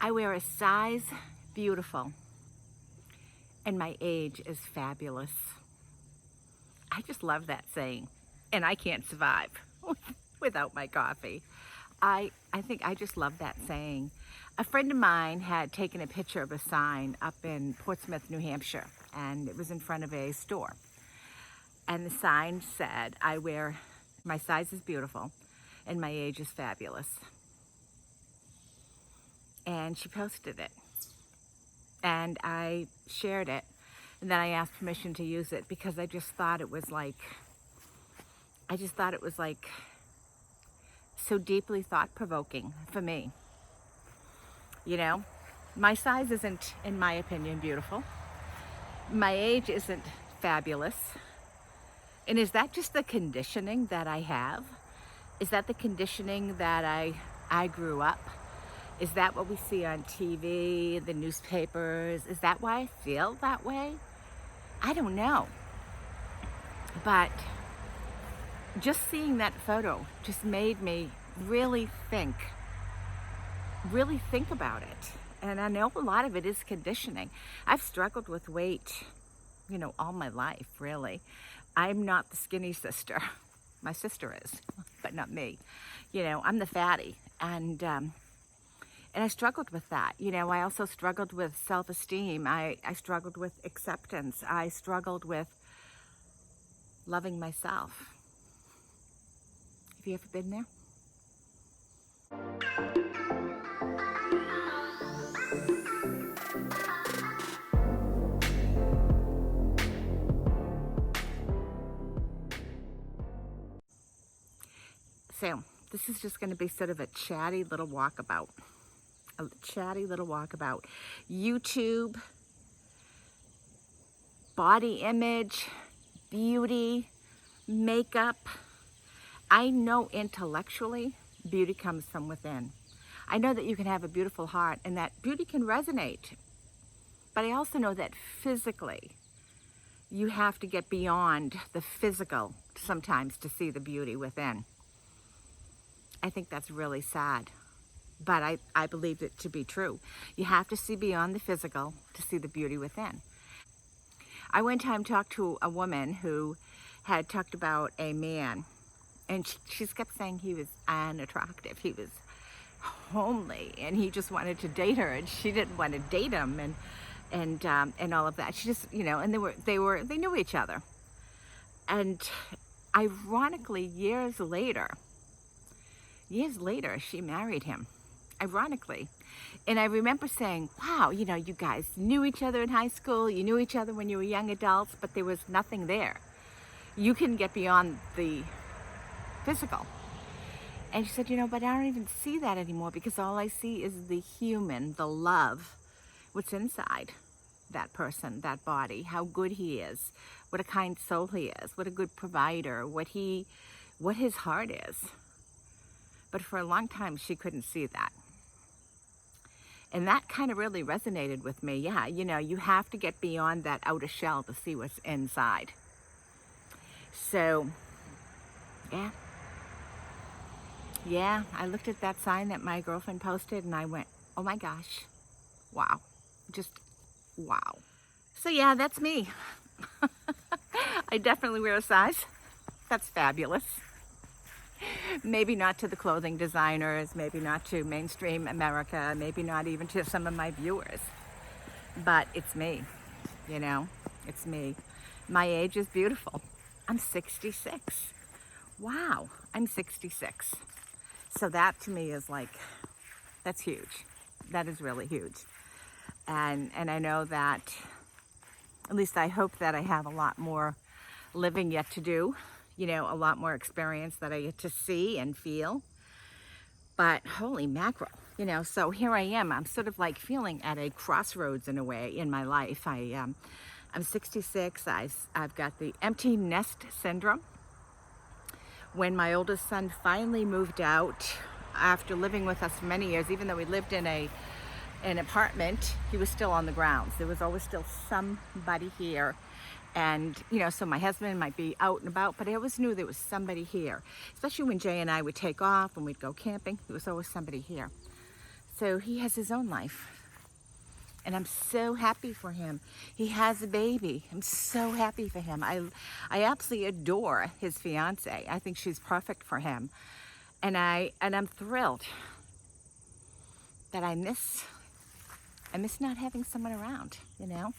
I wear a size beautiful, and my age is fabulous. I just love that saying, and I can't survive without my coffee. I think I just love that saying. A friend of mine had taken a picture of a sign up in Portsmouth, New Hampshire, and it was in front of a store. And the sign said, my size is beautiful, and my age is fabulous. And she posted it, and I shared it, and then I asked permission to use it because I just thought it was like so deeply thought-provoking for me. You know, my size isn't, in my opinion, beautiful. My age isn't fabulous. And is that just the conditioning that I have? Is that the conditioning that I grew up? Is that what we see on TV, the newspapers? Is that why I feel that way? I don't know. But just seeing that photo just made me really think about it. And I know a lot of it is conditioning. I've struggled with weight, all my life, really. I'm not the skinny sister. My sister is, but not me. I'm the fatty. And I struggled with that. I also struggled with self-esteem. I struggled with acceptance. I struggled with loving myself. Have you ever been there? So this is just going to be sort of a chatty little walkabout. YouTube, body image, beauty, makeup. I know intellectually beauty comes from within. I know that you can have a beautiful heart and that beauty can resonate. But I also know that physically you have to get beyond the physical sometimes to see the beauty within. I think that's really sad. But I believe it to be true. You have to see beyond the physical to see the beauty within. I one time talked to a woman who had talked about a man, and she kept saying he was unattractive. He was homely, and he just wanted to date her, and she didn't want to date him, and all of that. She just, and they knew each other. And ironically, years later, she married him. Ironically. And I remember saying, wow, you guys knew each other in high school, you knew each other when you were young adults, but there was nothing there. You can get beyond the physical. And she said, but I don't even see that anymore because all I see is the human, the love, what's inside that person, that body, how good he is, what a kind soul he is, what a good provider, what his heart is. But for a long time, she couldn't see that. And that kind of really resonated with me. Yeah, you have to get beyond that outer shell to see what's inside. So, yeah, I looked at that sign that my girlfriend posted and I went, oh my gosh, wow, just wow. So yeah, that's me. I definitely wear a size. That's fabulous. Maybe not to the clothing designers, maybe not to mainstream America, maybe not even to some of my viewers, but it's me, it's me. My age is beautiful. I'm 66. Wow, I'm 66. So that to me is that's huge. That is really huge. And I know that, at least I hope that I have a lot more living yet to do. A lot more experience that I get to see and feel. But holy mackerel, so here I am. I'm sort of feeling at a crossroads in a way in my life. I'm 66. I've got the empty nest syndrome. When my oldest son finally moved out after living with us for many years, even though we lived in an apartment, he was still on the grounds. There was always still somebody here. And, so my husband might be out and about, but I always knew there was somebody here. Especially when Jay and I would take off and we'd go camping, there was always somebody here. So he has his own life. And I'm so happy for him. He has a baby. I'm so happy for him. I absolutely adore his fiance. I think she's perfect for him. And I'm thrilled that I miss not having someone around, you know?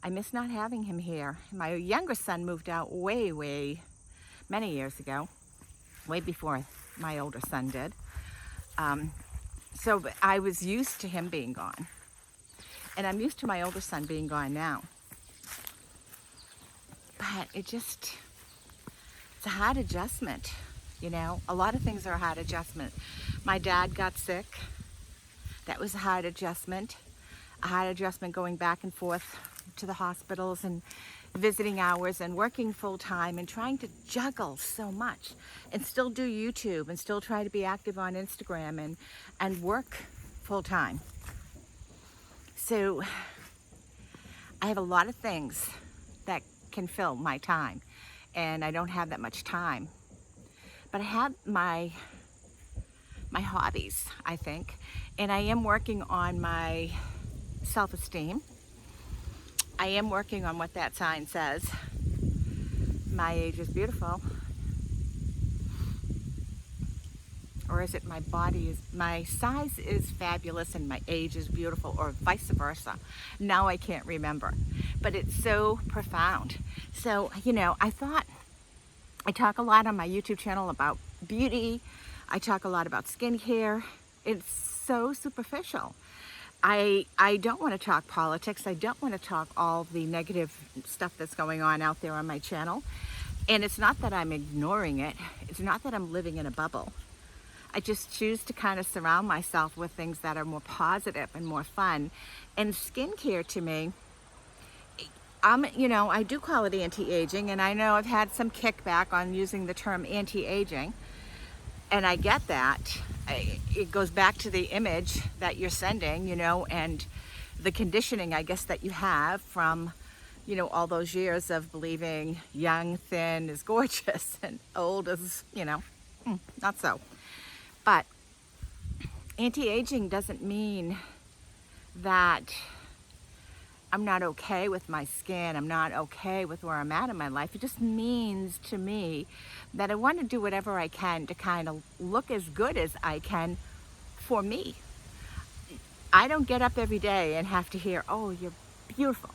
I miss not having him here. My younger son moved out way many years ago, way before my older son did. So I was used to him being gone. And I'm used to my older son being gone now. But it's a hard adjustment, you know? A lot of things are a hard adjustment. My dad got sick. That was a hard adjustment. A hard adjustment going back and forth to the hospitals and visiting hours and working full time and trying to juggle so much and still do YouTube and still try to be active on Instagram and work full time. So I have a lot of things that can fill my time, and I don't have that much time. But I have my hobbies, I think, and I am working on my self-esteem. I am working on what that sign says. My age is beautiful. Or is it my size is fabulous and my age is beautiful, or vice versa? Now I can't remember, but it's so profound. So, you know, I talk a lot on my YouTube channel about beauty. I talk a lot about skincare. It's so superficial. I don't want to talk politics. I don't want to talk all the negative stuff that's going on out there on my channel. And it's not that I'm ignoring it. It's not that I'm living in a bubble. I just choose to kind of surround myself with things that are more positive and more fun. And skincare to me, I do call it anti-aging, and I know I've had some kickback on using the term anti-aging, and I get that. It goes back to the image that you're sending, you know, and the conditioning, I guess, that you have from, you know, all those years of believing young, thin is gorgeous and old is, you know, not so. But anti-aging doesn't mean that I'm not okay with my skin. I'm not okay with where I'm at in my life. It just means to me that I want to do whatever I can to kind of look as good as I can for me. I don't get up every day and have to hear, oh, you're beautiful.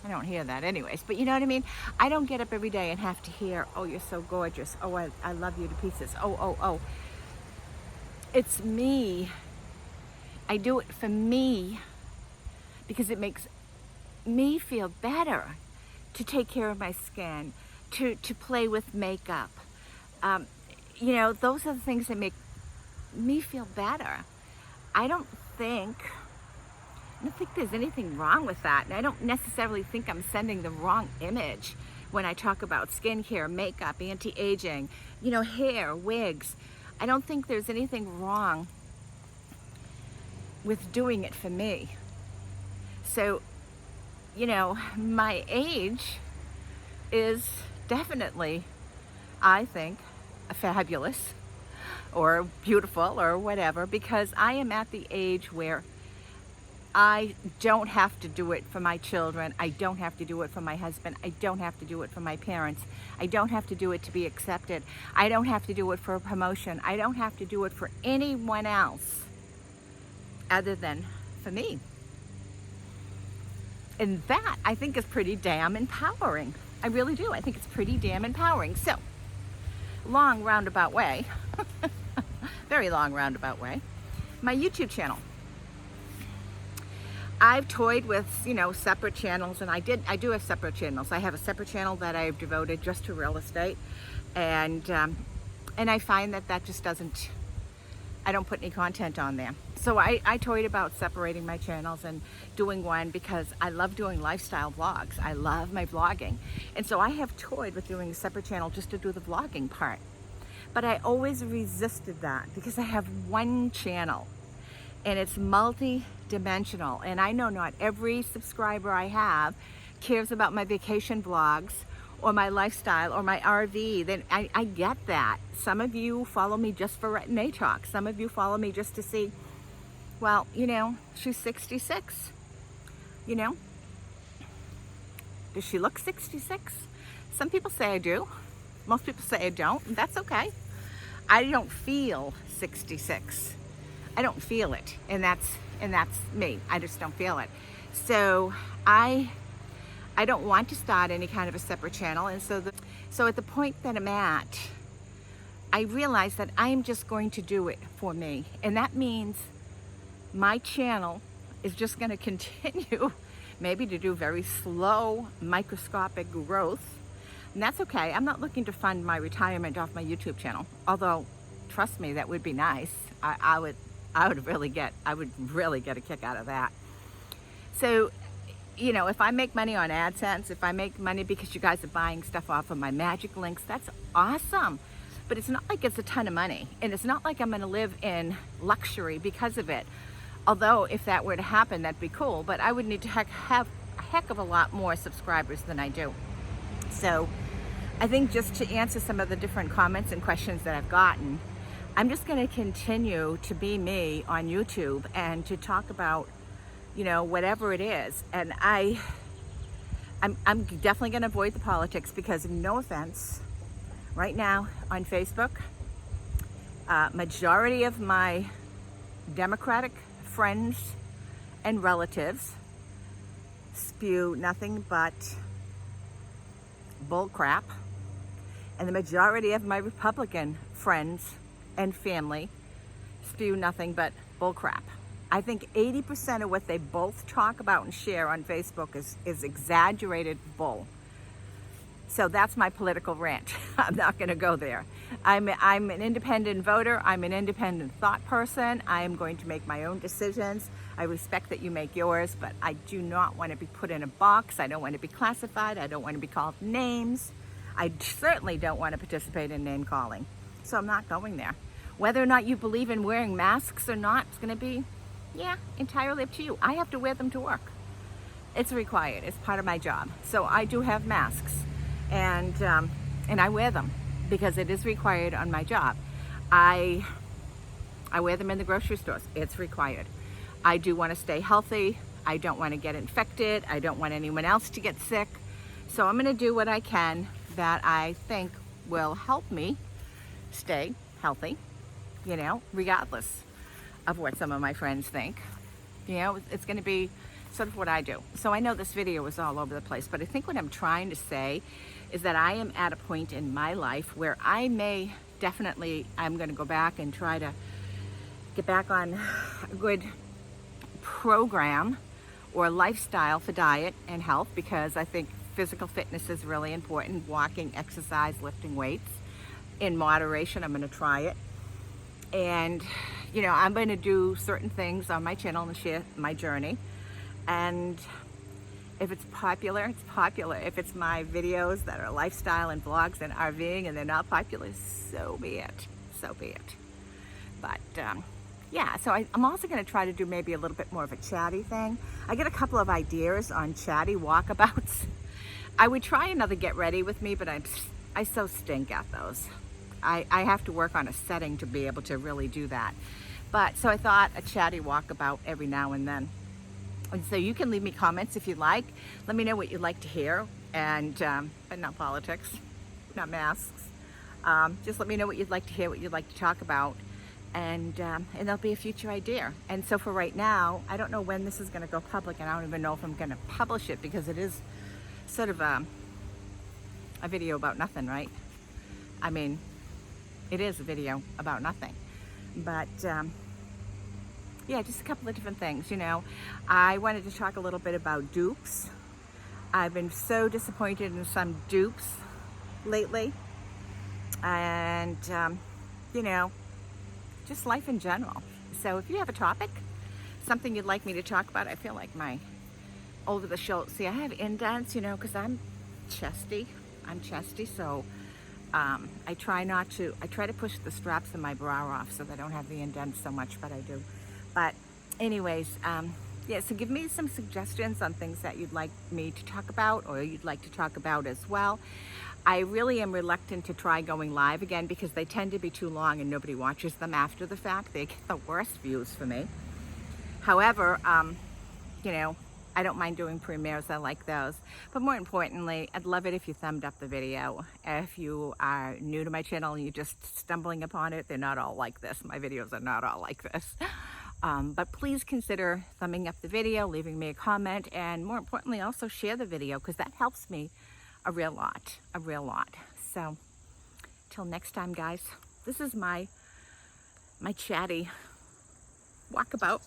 I don't hear that anyways, but you know what I mean? I don't get up every day and have to hear, oh, you're so gorgeous. Oh, I love you to pieces. Oh. It's me. I do it for me because it makes me feel better to take care of my skin, to play with makeup. You know, those are the things that make me feel better. I don't think there's anything wrong with that. And I don't necessarily think I'm sending the wrong image when I talk about skincare, makeup, anti-aging, you know, hair, wigs. I don't think there's anything wrong with doing it for me. So, you know, my age is definitely, I think, fabulous or beautiful or whatever, because I am at the age where I don't have to do it for my children. I don't have to do it for my husband. I don't have to do it for my parents. I don't have to do it to be accepted. I don't have to do it for a promotion. I don't have to do it for anyone else other than for me. And that, I think, is pretty damn empowering. I really do. I think it's pretty damn empowering. So, long roundabout way, very long roundabout way, my YouTube channel. I've toyed with, you know, separate channels, and I do have separate channels. I have a separate channel that I've devoted just to real estate, and I find that just doesn't, I don't put any content on there. So I toyed about separating my channels and doing one because I love doing lifestyle vlogs. I love my vlogging. And so I have toyed with doing a separate channel just to do the vlogging part. But I always resisted that because I have one channel and it's multi-dimensional. And I know not every subscriber I have cares about my vacation vlogs or my lifestyle or my RV. Then I get that. Some of you follow me just for retin-A talk. Some of you follow me just to see Well, you know, she's 66. You know, does she look 66? Some people say I do. Most people say I don't, and that's okay. I don't feel 66. I don't feel it, and that's me. I just don't feel it. So I don't want to start any kind of a separate channel, and so at the point that I'm at, I realize that I'm just going to do it for me, and that means my channel is just going to continue maybe to do very slow microscopic growth, and that's okay. I'm not looking to fund my retirement off my YouTube channel, although trust me, that would be nice. I would really get a kick out of that. So, you know, if I make money on AdSense, if I make money because you guys are buying stuff off of my magic links, that's awesome. But it's not like it's a ton of money, and it's not like I'm going to live in luxury because of it. Although if that were to happen, that'd be cool, but I would need to have a heck of a lot more subscribers than I do. So I think just to answer some of the different comments and questions that I've gotten, I'm just going to continue to be me on YouTube and to talk about, you know, whatever it is. And I'm definitely going to avoid the politics because, no offense, right now on Facebook, majority of my Democratic friends and relatives spew nothing but bull crap, and the majority of my Republican friends and family spew nothing but bull crap. I think 80% of what they both talk about and share on Facebook is exaggerated bull. So that's my political rant. I'm not going to go there. I'm an independent voter. I'm an independent thought person. I am going to make my own decisions. I respect that you make yours, but I do not want to be put in a box. I don't want to be classified. I don't want to be called names. I certainly don't want to participate in name calling. So I'm not going there. Whether or not you believe in wearing masks or not, it's going to be, yeah, entirely up to you. I have to wear them to work. It's required. It's part of my job. So I do have masks. And I wear them because it is required on my job. I wear them in the grocery stores. It's required. I do want to stay healthy. I don't want to get infected. I don't want anyone else to get sick. So I'm going to do what I can that I think will help me stay healthy, you know, regardless of what some of my friends think. You know, it's going to be sort of what I do. So I know this video is all over the place, but I think what I'm trying to say is that I am at a point in my life where I'm going to go back and try to get back on a good program or lifestyle for diet and health, because I think physical fitness is really important. Walking, exercise, lifting weights in moderation. I'm going to try it. And, you know, I'm going to do certain things on my channel and share my journey. And if it's popular, it's popular. If it's my videos that are lifestyle and vlogs and RVing and they're not popular, so be it. So be it. But yeah, so I'm also going to try to do maybe a little bit more of a chatty thing. I get a couple of ideas on Chatty Walkabouts. I would try another Get Ready With Me, but I so stink at those. I have to work on a setting to be able to really do that. But so I thought a Chatty Walkabout every now and then. And so you can leave me comments if you'd like. Let me know what you'd like to hear, and but not politics, not masks. Just let me know what you'd like to hear, what you'd like to talk about, and there'll be a future idea. And so for right now, I don't know when this is going to go public, and I don't even know if I'm going to publish it, because it is sort of a video about nothing, right? I mean, it is a video about nothing, but yeah, just a couple of different things, you know. I wanted to talk a little bit about dupes. I've been so disappointed in some dupes lately, and you know, just life in general. So if you have a topic, something you'd like me to talk about, I feel like my over the shoulder, see, I have indents, you know, because I'm chesty, so I try to push the straps in my bra off so that I don't have the indents so much, but I do. But anyways, yeah, so give me some suggestions on things that you'd like me to talk about, or you'd like to talk about as well. I really am reluctant to try going live again because they tend to be too long and nobody watches them after the fact. They get the worst views for me. However, you know, I don't mind doing premieres. I like those. But more importantly, I'd love it if you thumbed up the video. If you are new to my channel and you're just stumbling upon it, they're not all like this. My videos are not all like this. But please consider thumbing up the video, leaving me a comment, and more importantly, also share the video, because that helps me a real lot, a real lot. So till next time, guys, this is my Chatty Walkabout.